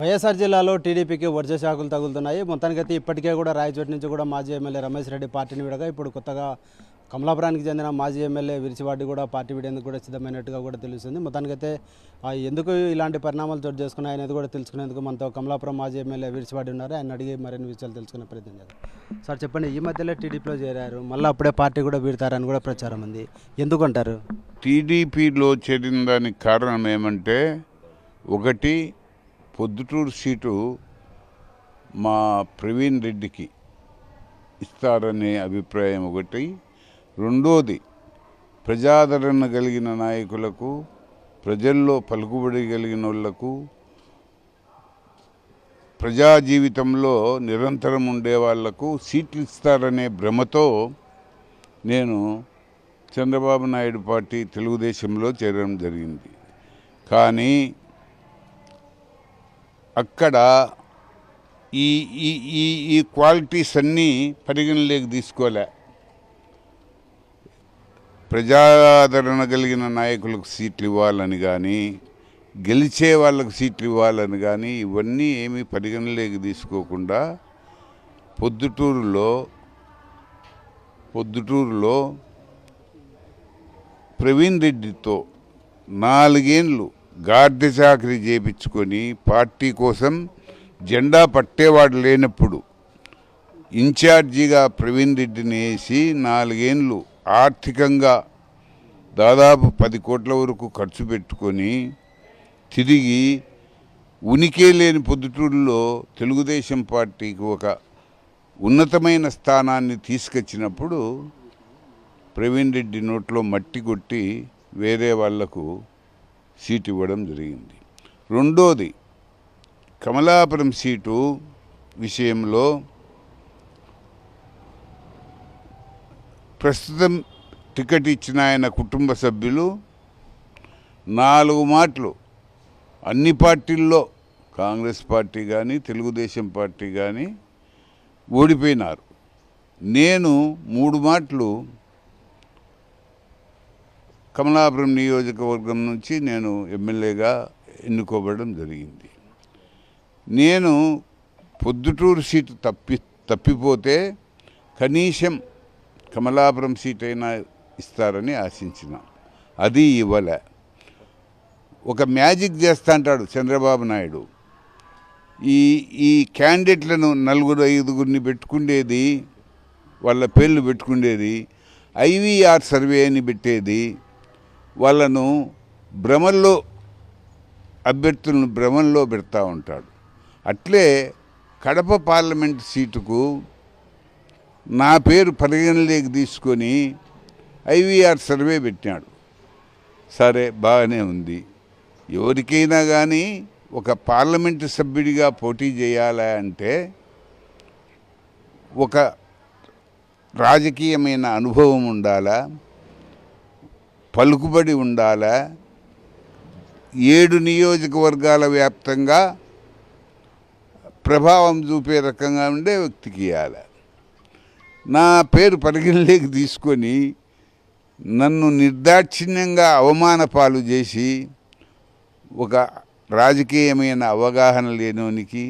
వైఎస్ఆర్ జిల్లాలో టీడీపీకి వర్జ శాఖలు తగులుతున్నాయి. మొత్తానికైతే ఇప్పటికే కూడా రాయచోటి నుంచి కూడా మాజీ ఎమ్మెల్యే రమేష్ రెడ్డి పార్టీని విడగా ఇప్పుడు కొత్తగా కమలాపురానికి చెందిన మాజీ ఎమ్మెల్యే విరిచివాడి కూడా పార్టీ విడేందుకు కూడా సిద్ధమైనట్టుగా కూడా తెలుస్తుంది. మొత్తానికైతే ఎందుకు ఇలాంటి పరిణామాలు చోటు చేసుకున్నాయి అనేది కూడా తెలుసుకునేందుకు మనతో కమలాపురం మాజీ ఎమ్మెల్యే విరిచివాడి ఉన్నారు. ఆయన అడిగి మరిన్ని విషయాలు తెలుసుకునే ప్రయత్నం చేద్దాం. సార్ చెప్పండి, ఈ మధ్యలో టీడీపీలో చేరారు, మళ్ళీ అప్పుడే పార్టీ కూడా వీడతారని కూడా ప్రచారం ఉంది, ఎందుకంటారు? టీడీపీలో చేరిన దానికి కారణం ఏమంటే, ఒకటి పొద్దుటూరు సీటు మా ప్రవీణ్ రెడ్డికి ఇస్తారనే అభిప్రాయం ఒకటి. రెండోది, ప్రజాదరణ కలిగిన నాయకులకు, ప్రజల్లో పలుకుబడి కలిగిన వాళ్లకు, ప్రజా జీవితంలో నిరంతరం ఉండే వాళ్లకు సీట్లు ఇస్తారనే భ్రమతో నేను చంద్రబాబు నాయుడు పార్టీ తెలుగుదేశంలో చేరడం జరిగింది. కానీ అక్కడ ఈ ఈ ఈ ఈ క్వాలిటీస్ అన్నీ పరిగణలోకి తీసుకోలే. ప్రజాదరణ కలిగిన నాయకులకు సీట్లు ఇవ్వాలని కానీ, గెలిచే వాళ్ళకు సీట్లు ఇవ్వాలని కానీ ఇవన్నీ ఏమీ పరిగణలోకి తీసుకోకుండా పొద్దుటూరులో ప్రవీణ్ రెడ్డితో 4 ఏళ్ళు గార్డె చాకరీ చేయించుకొని పార్టీ కోసం జెండా పట్టేవాడు లేనప్పుడు ఇన్ఛార్జిగా ప్రవీణ్ రెడ్డిని వేసి 4 ఏళ్ళు ఆర్థికంగా దాదాపు 10 కోట్ల వరకు ఖర్చు పెట్టుకొని తిరిగి ఉనికే లేని పొద్దుటూరులో తెలుగుదేశం పార్టీకి ఒక ఉన్నతమైన స్థానాన్ని తీసుకొచ్చినప్పుడు ప్రవీణ్ రెడ్డి నోట్లో మట్టి కొట్టి వేరే వాళ్లకు సీటు ఇవ్వడం జరిగింది. రెండోది, కమలాపురం సీటు విషయంలో ప్రస్తుతం టికెట్ ఇచ్చిన ఆయన కుటుంబ సభ్యులు 4 మాటలు అన్ని పార్టీల్లో, కాంగ్రెస్ పార్టీ కానీ తెలుగుదేశం పార్టీ కానీ ఓడిపోయినారు. నేను 3 మాటలు కమలాపురం నియోజకవర్గం నుంచి నేను ఎమ్మెల్యేగా ఎన్నుకోబడడం జరిగింది. నేను పొద్దుటూరు సీటు తప్పిపోతే కనీసం కమలాపురం సీట్ అయినా ఇస్తారని ఆశించిన, అది ఇవ్వలే. ఒక మ్యాజిక్ చేస్తా అంటాడు చంద్రబాబు నాయుడు. ఈ క్యాండిడేట్లను 4-5 పెట్టుకుండేది, వాళ్ళ పేర్లు పెట్టుకుండేది, IVR సర్వే అని పెట్టేది, వాళ్ళను భ్రమల్లో, అభ్యర్థులను భ్రమల్లో పెడతా ఉంటాడు. అట్లే కడప పార్లమెంట్ సీటుకు నా పేరు పరిగణలోకి తీసుకొని IVR సర్వే పెట్టాడు. సరే, బాగానే ఉంది. ఎవరికైనా కానీ ఒక పార్లమెంటు సభ్యుడిగా పోటీ చేయాలా అంటే ఒక రాజకీయమైన అనుభవం ఉండాలా, పలుకుబడి ఉండాలా, 7 నియోజకవర్గాల వ్యాప్తంగా ప్రభావం చూపే రకంగా ఉండే వ్యక్తికి ఇవ్వాలి. నా పేరు పరిగణలోకి తీసుకొని నన్ను నిర్దాక్షిణ్యంగా అవమాన పాలు చేసి ఒక రాజకీయమైన అవగాహన లేనోనికి,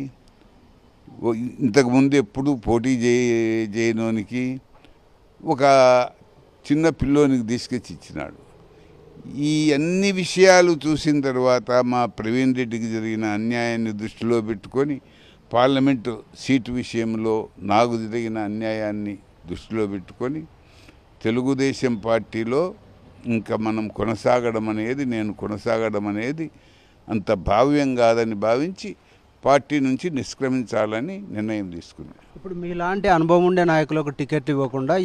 ఇంతకుముందు ఎప్పుడు పోటీ చేయనోనికి, ఒక చిన్న పిల్లోనికి తీసుకొచ్చి ఇచ్చినాడు. ఈ అన్ని విషయాలు చూసిన తర్వాత మా ప్రవీణ్ రెడ్డికి జరిగిన అన్యాయాన్ని దృష్టిలో పెట్టుకొని, పార్లమెంటు సీటు విషయంలో నాకు జరిగిన అన్యాయాన్ని దృష్టిలో పెట్టుకొని తెలుగుదేశం పార్టీలో ఇంకా నేను కొనసాగడం అనేది అంత భావ్యం కాదని భావించి పార్టీ నుంచి నిష్క్రమించాలని నిర్ణయం తీసుకున్నాను. ఇప్పుడు మీలాంటి అనుభవం ఉండే నాయకులకు టికెట్ ఇవ్వకుండా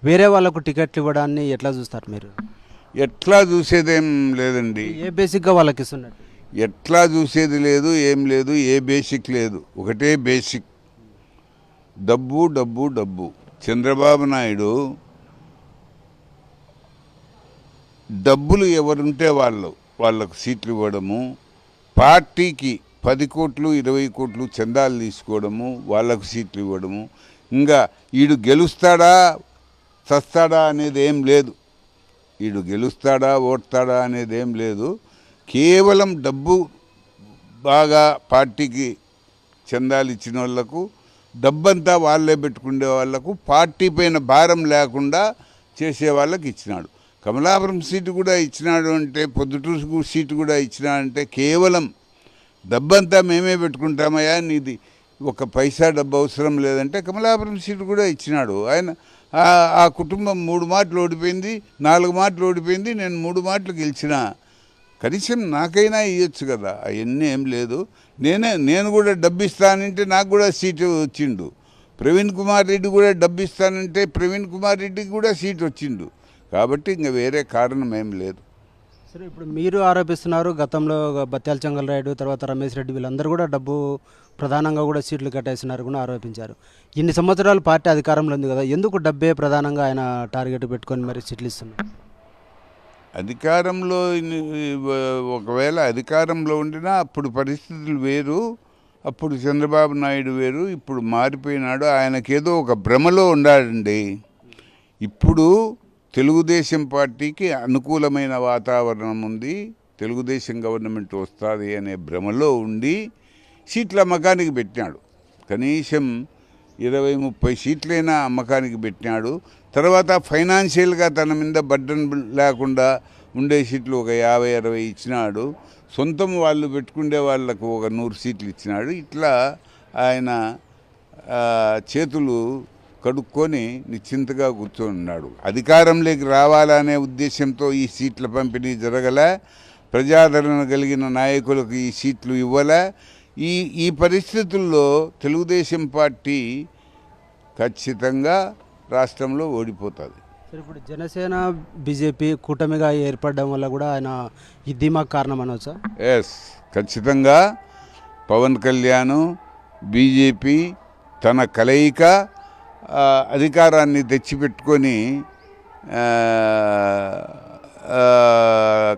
వేరే వాళ్ళకు టికెట్లు ఇవ్వడాన్ని ఎట్లా చూస్తారు మీరు? ఎట్లా చూసేదేం లేదండి. ఏ బేసిక్గా వాళ్ళకి ఇస్తున్నట్టు? ఎట్లా చూసేది లేదు, ఏం లేదు, ఏ బేసిక్ లేదు. ఒకటే బేసిక్, డబ్బు డబ్బు డబ్బు. చంద్రబాబు నాయుడు డబ్బులు ఎవరుంటే వాళ్ళకు సీట్లు ఇవ్వడము, పార్టీకి 10 కోట్లు 20 కోట్లు చందాలు తీసుకోవడము, వాళ్ళకు సీట్లు ఇవ్వడము, ఇంకా ఈడు గెలుస్తాడా చస్తాడా అనేది ఏం లేదు. ఈడు గెలుస్తాడా ఓడతాడా అనేది ఏం లేదు. కేవలం బాగా పార్టీకి చందాలు ఇచ్చిన వాళ్ళకు డబ్బంతా వాళ్ళే పెట్టుకునే వాళ్లకు పార్టీ పైన భారం లేకుండా చేసే వాళ్ళకి ఇచ్చినాడు. కమలాపురం సీటు కూడా ఇచ్చినాడు అంటే, పొద్దుటూరు సీటు కూడా ఇచ్చినాడంటే కేవలం డబ్బంతా మేమే పెట్టుకుంటామయ్యా, నీది ఒక పైసా డబ్బు అవసరం లేదంటే కమలాపురం సీటు కూడా ఇచ్చినాడు. ఆయన ఆ కుటుంబం 3 మాటలు ఓడిపోయింది, 4 మాటలు ఓడిపోయింది, నేను 3 మాటలు గెలిచిన. కనీసం నాకైనా ఇవ్వచ్చు కదా, అవన్నీ ఏం లేదు. నేను కూడా డబ్బు ఇస్తానంటే నాకు కూడా సీటు వచ్చిండు. ప్రవీణ్ కుమార్ రెడ్డి కూడా డబ్బు ఇస్తానంటే ప్రవీణ్ కుమార్ రెడ్డికి కూడా సీటు వచ్చిండు. కాబట్టి ఇంకా వేరే కారణం ఏం లేదు. సరే, ఇప్పుడు మీరు ఆరోపిస్తున్నారు గతంలో బత్యాల చెంగల్రాయుడు, తర్వాత రమేష్ రెడ్డి వీళ్ళందరూ కూడా డబ్బు ప్రధానంగా కూడా సీట్లు కట్టేసినారు కూడా ఆరోపించారు. ఇన్ని సంవత్సరాలు పార్టీ అధికారంలో ఉంది కదా, ఎందుకు డబ్బే ప్రధానంగా ఆయన టార్గెట్ పెట్టుకొని మరి సీట్లు ఇస్తున్నారు? అధికారంలో ఒకవేళ అధికారంలో ఉండినా అప్పుడు పరిస్థితులు వేరు, అప్పుడు చంద్రబాబు నాయుడు వేరు, ఇప్పుడు మారిపోయినాడు. ఆయనకేదో ఒక భ్రమలో ఉండాడండి. ఇప్పుడు తెలుగుదేశం పార్టీకి అనుకూలమైన వాతావరణం ఉంది, తెలుగుదేశం గవర్నమెంట్ వస్తుంది అనే భ్రమలో ఉండి సీట్ల అమ్మకానికి పెట్టినాడు. కనీసం 20-30 సీట్లైనా అమ్మకానికి పెట్టినాడు. తర్వాత ఫైనాన్షియల్గా తన మీద బర్డన్ లేకుండా ఉండే సీట్లు ఒక 50-60 ఇచ్చినాడు. సొంతం వాళ్ళు పెట్టుకునే వాళ్ళకు ఒక 100 సీట్లు ఇచ్చినాడు. ఇట్లా ఆయన చేతులు కడుక్కొని నిశ్చింతగా కూర్చొని ఉన్నాడు. అధికారంలోకి రావాలనే ఉద్దేశంతో ఈ సీట్ల పంపిణీ జరగలే, ప్రజాదరణ కలిగిన నాయకులకు ఈ సీట్లు ఇవ్వలే. ఈ పరిస్థితుల్లో తెలుగుదేశం పార్టీ ఖచ్చితంగా రాష్ట్రంలో ఓడిపోతుంది. సరే, ఇప్పుడు జనసేన బీజేపీ కూటమిగా ఏర్పడడం వల్ల కూడా ఆయన ఈ ధీమాకు కారణం అనవచ్చా? ఎస్, ఖచ్చితంగా పవన్ కళ్యాణ్ బీజేపీ తన కలయిక అధికారాన్ని తెచ్చిపెట్టుకొని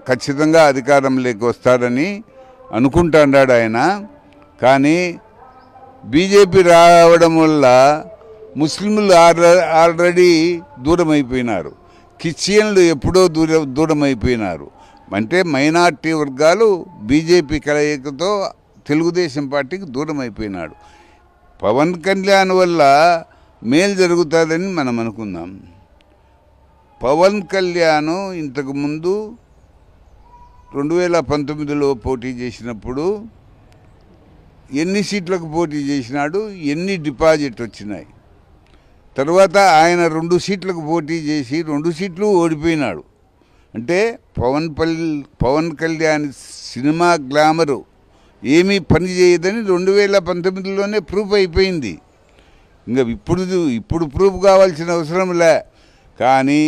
ఖచ్చితంగా అధికారంలోకి వస్తాడని అనుకుంటున్నాడు ఆయన. కానీ బీజేపీ రావడం వల్ల ముస్లింలు ఆల్రెడీ దూరం అయిపోయినారు, క్రిస్టియన్లు ఎప్పుడో దూరం అయిపోయినారు. అంటే మైనార్టీ వర్గాలు బీజేపీ కలయికతో తెలుగుదేశం పార్టీకి దూరం అయిపోయినాడు. పవన్ కళ్యాణ్ వల్ల మేలు జరుగుతుందని మనం అనుకుందాం. పవన్ కళ్యాణ్ ఇంతకుముందు 2019లో పోటీ చేసినప్పుడు ఎన్ని సీట్లకు పోటీ చేసినాడు, ఎన్ని డిపాజిట్ వచ్చినాయి. తర్వాత ఆయన 2 సీట్లకు పోటీ చేసి 2 సీట్లు ఓడిపోయినాడు. అంటే పవన్ కళ్యాణ్ సినిమా గ్లామరు ఏమీ పని చేయదని 2019లోనే ప్రూఫ్ అయిపోయింది. ఇంకా ఇప్పుడు ప్రూఫ్ కావాల్సిన అవసరం లే. కానీ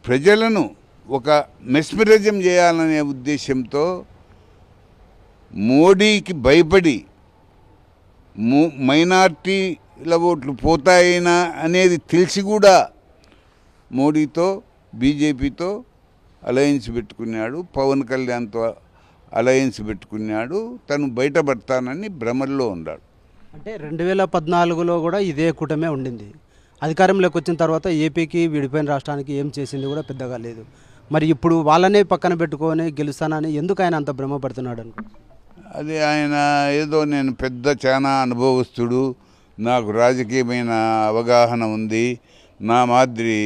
ప్రజలను ఒక మెస్మరిజం చేయాలనే ఉద్దేశంతో మోడీకి భయపడి మైనార్టీల ఓట్లు పోతాయినా అనేది తెలిసి కూడా మోడీతో బీజేపీతో అలయన్స్ పెట్టుకున్నాడు, పవన్ కళ్యాణ్తో అలయన్స్ పెట్టుకున్నాడు. తను బయటపడతానని భ్రమల్లో ఉన్నాడు. అంటే 2014లో కూడా ఇదే కూటమే ఉండింది. అధికారంలోకి వచ్చిన తర్వాత ఏపీకి విడిపోయిన రాష్ట్రానికి ఏం చేసింది కూడా పెద్దగా లేదు. మరి ఇప్పుడు వాళ్ళనే పక్కన పెట్టుకొని గెలుస్తానని ఎందుకు ఆయన అంత భ్రమపడుతున్నాడు అనుకో? అది ఆయన ఏదో నేను చాలా అనుభవస్తుడు, నాకు రాజకీయమైన అవగాహన ఉంది, నా మాదిరి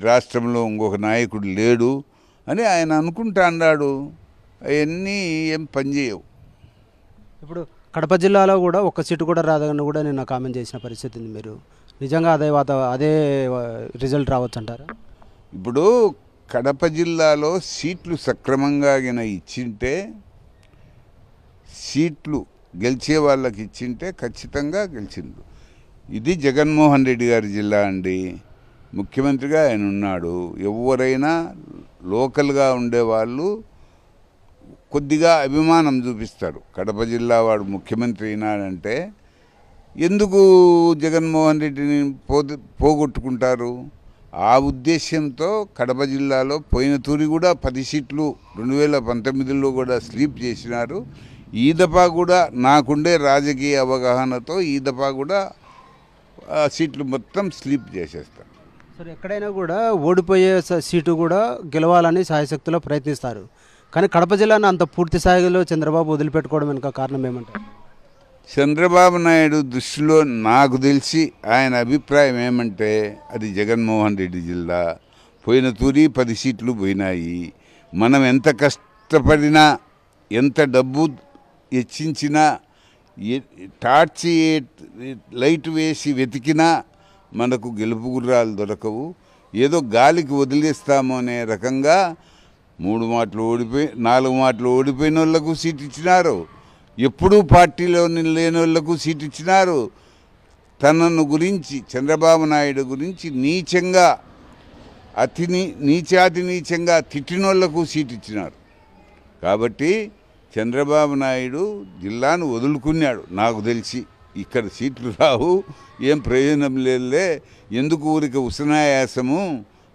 రాష్ట్రంలో ఇంకొక నాయకుడు లేడు అని ఆయన అనుకుంటా అన్నాడు. అవన్నీ ఏం పనిచేయవు. ఇప్పుడు కడప జిల్లాలో కూడా ఒక్క సీటు కూడా రాదని కూడా నిన్న కామెంట్ చేసిన పరిస్థితి ఉంది. మీరు నిజంగా అదే రిజల్ట్ రావచ్చు అంటారా? ఇప్పుడు కడప జిల్లాలో సీట్లు సక్రమంగా ఇచ్చింటే, సీట్లు గెలిచే వాళ్ళకి ఇచ్చింటే ఖచ్చితంగా గెలిచిండు. ఇది జగన్మోహన్ రెడ్డి గారి జిల్లా అండి, ముఖ్యమంత్రిగా ఆయన ఉన్నాడు. ఎవరైనా లోకల్గా ఉండేవాళ్ళు కొద్దిగా అభిమానం చూపిస్తారు. కడప జిల్లా వాడు ముఖ్యమంత్రి అయినాడంటే ఎందుకు జగన్మోహన్ రెడ్డిని పోగొట్టుకుంటారు? ఆ ఉద్దేశంతో కడప జిల్లాలో పోయిన తూరి కూడా 10 సీట్లు 2019లో కూడా స్లీప్ చేసినారు. ఈ దఫా కూడా నాకుండే రాజకీయ అవగాహనతో ఈ దఫా కూడా సీట్లు మొత్తం స్లీప్ చేసేస్తారు. సరే, ఎక్కడైనా కూడా ఓడిపోయే సీటు కూడా గెలవాలని సాయశక్తిలో ప్రయత్నిస్తారు. కానీ కడప జిల్లాను అంత పూర్తి స్థాయిలో చంద్రబాబు వదిలిపెట్టుకోవడం వెనుక కారణం ఏమంటారు? చంద్రబాబు నాయుడు దృష్టిలో నాకు తెలిసి ఆయన అభిప్రాయం ఏమంటే అది జగన్మోహన్ రెడ్డి జిల్లా, పోయిన తూరి 10 సీట్లు పోయినాయి, మనం ఎంత కష్టపడినా ఎంత డబ్బు హెచ్చించినా టార్చి లైట్ వేసి వెతికినా మనకు గెలుపు గుర్రాలు దొరకవు, ఏదో గాలికి వదిలేస్తాము అనే రకంగా 3 మాటలు ఓడిపోయి 4 మాటలు ఓడిపోయిన వాళ్ళకు సీట్ ఇచ్చినారు, ఎప్పుడూ పార్టీలో లేని వాళ్ళకు సీట్ ఇచ్చినారు. తనను గురించి చంద్రబాబు నాయుడు గురించి నీచంగా నీచాతి నీచంగా తిట్టినోళ్లకు సీట్ ఇచ్చినారు. కాబట్టి చంద్రబాబు నాయుడు జిల్లాను వదులుకున్నాడు. నాకు తెలిసి ఇక్కడ సీట్లు రావు, ఏం ప్రయోజనం లేదులే, ఎందుకు ఊరికి ఉసనాయాసము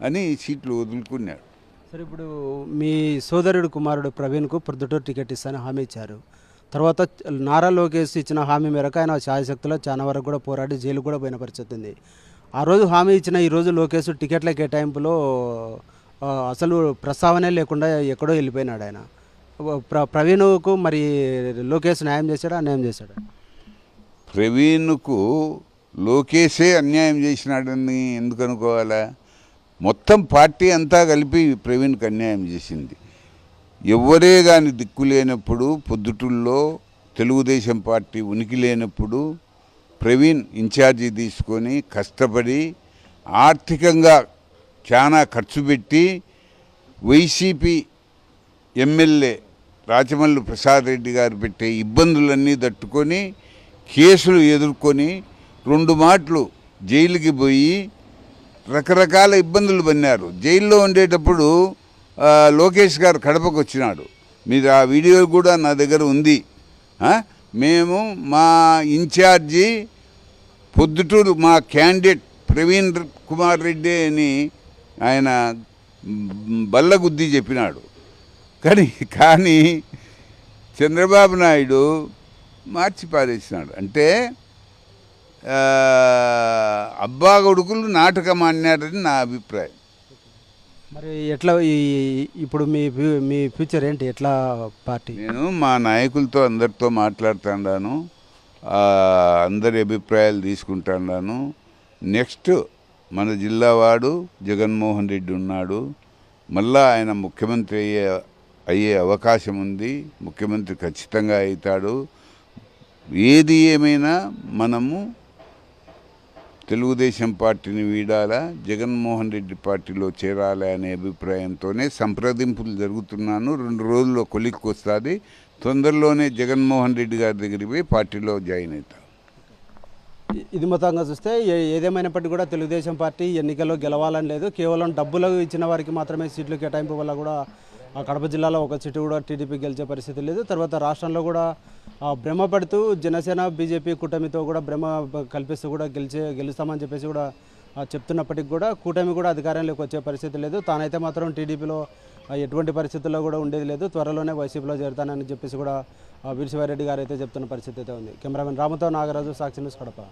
అని సీట్లు వదులుకున్నాడు. సరే, ఇప్పుడు మీ సోదరుడు కుమారుడు ప్రవీణ్కు ప్రొద్దుటూరు టికెట్ ఇస్తానని హామీ ఇచ్చారు. తర్వాత నారా లోకేష్ ఇచ్చిన హామీ మేరకు ఆయన ఛాయశక్తిలో చాలా వరకు కూడా పోరాడి జైలు కూడా పోయిన పరిస్థితి ఉంది. ఆ రోజు హామీ ఇచ్చిన ఈరోజు లోకేష్ టికెట్ల కేటాయింపులో అసలు ప్రస్తావనే లేకుండా ఎక్కడో వెళ్ళిపోయినాడు ఆయన. ప్రవీణ్కు మరి లోకేష్ న్యాయం చేశాడా అన్యాయం చేశాడా? ప్రవీణ్కు లోకేషే అన్యాయం చేసినాడని ఎందుకు అనుకోవాలా? మొత్తం పార్టీ అంతా కలిపి ప్రవీణ్కి అన్యాయం చేసింది. ఎవరే కానీ దిక్కు లేనప్పుడు, పొద్దుటూళ్ళలో తెలుగుదేశం పార్టీ ఉనికి లేనప్పుడు ప్రవీణ్ ఇన్ఛార్జి తీసుకొని కష్టపడి ఆర్థికంగా చాలా ఖర్చు పెట్టి వైసీపీ ఎమ్మెల్యే రాచమల్లు ప్రసాద్ రెడ్డి గారు పెట్టే ఇబ్బందులన్నీ తట్టుకొని కేసులు ఎదుర్కొని 2 మాటలు జైలుకి పోయి రకరకాల ఇబ్బందులు పన్నారు. జైల్లో ఉండేటప్పుడు లోకేష్ గారు కడపకు వచ్చినాడు. మీరు ఆ వీడియో కూడా నా దగ్గర ఉంది. మేము మా ఇన్ఛార్జి పొద్దుటూరు మా క్యాండిడేట్ ప్రవీణ్ కుమార్ రెడ్డి అని ఆయన బల్లగుద్ది చెప్పినాడు. కానీ చంద్రబాబు నాయుడు మార్చి పారేసినాడు. అంటే అబ్బా కొడుకులు నాటకం అన్నారని నా అభిప్రాయం. మరి ఎట్లా ఇప్పుడు మీ ఫ్యూచర్ ఏంటి? ఎట్లా పార్టీ? నేను మా నాయకులతో అందరితో మాట్లాడుతున్నాను, అందరి అభిప్రాయాలు తీసుకుంటున్నాను. నెక్స్ట్ మన జిల్లా వాడు జగన్మోహన్ రెడ్డి ఉన్నాడు, మళ్ళా ఆయన ముఖ్యమంత్రి అయ్యే అవకాశం ఉంది, ముఖ్యమంత్రి ఖచ్చితంగా అవుతాడు. ఏది ఏమైనా మనము తెలుగుదేశం పార్టీని వీడాలా, జగన్మోహన్ రెడ్డి పార్టీలో చేరాలి అనే అభిప్రాయంతోనే సంప్రదింపులు జరుగుతున్నాను. 2 రోజుల్లో కొలిక్కి వస్తుంది. తొందరలోనే జగన్మోహన్ రెడ్డి గారి దగ్గరికి పోయి పార్టీలో జాయిన్ అవుతాను. ఇది మొత్తంగా చూస్తే ఏదేమైనప్పటికీ కూడా తెలుగుదేశం పార్టీ ఎన్నికల్లో గెలవాలని లేదు, కేవలం డబ్బులు ఇచ్చిన వారికి మాత్రమే సీట్లు కేటాయింపు వల్ల కూడా కడప జిల్లాలో ఒక సీటు కూడా టీడీపీ గెలిచే పరిస్థితి లేదు. తర్వాత రాష్ట్రంలో కూడా భ్రమపడుతూ జనసేన బీజేపీ కూటమితో కూడా భ్రమ కల్పిస్తూ కూడా గెలుస్తామని చెప్పేసి కూడా చెప్తున్నప్పటికీ కూడా కూటమి కూడా అధికారంలోకి వచ్చే పరిస్థితి లేదు. తానైతే మాత్రం టీడీపీలో ఎటువంటి పరిస్థితుల్లో కూడా ఉండేది లేదు, త్వరలోనే వైసీపీలో చేరుతానని చెప్పేసి కూడా విరిసివారెడ్డి గారు అయితే చెప్తున్న పరిస్థితి అయితే ఉంది. కెమెరామెన్ రాముతో నాగరాజు, సాక్షి న్యూస్, కడప.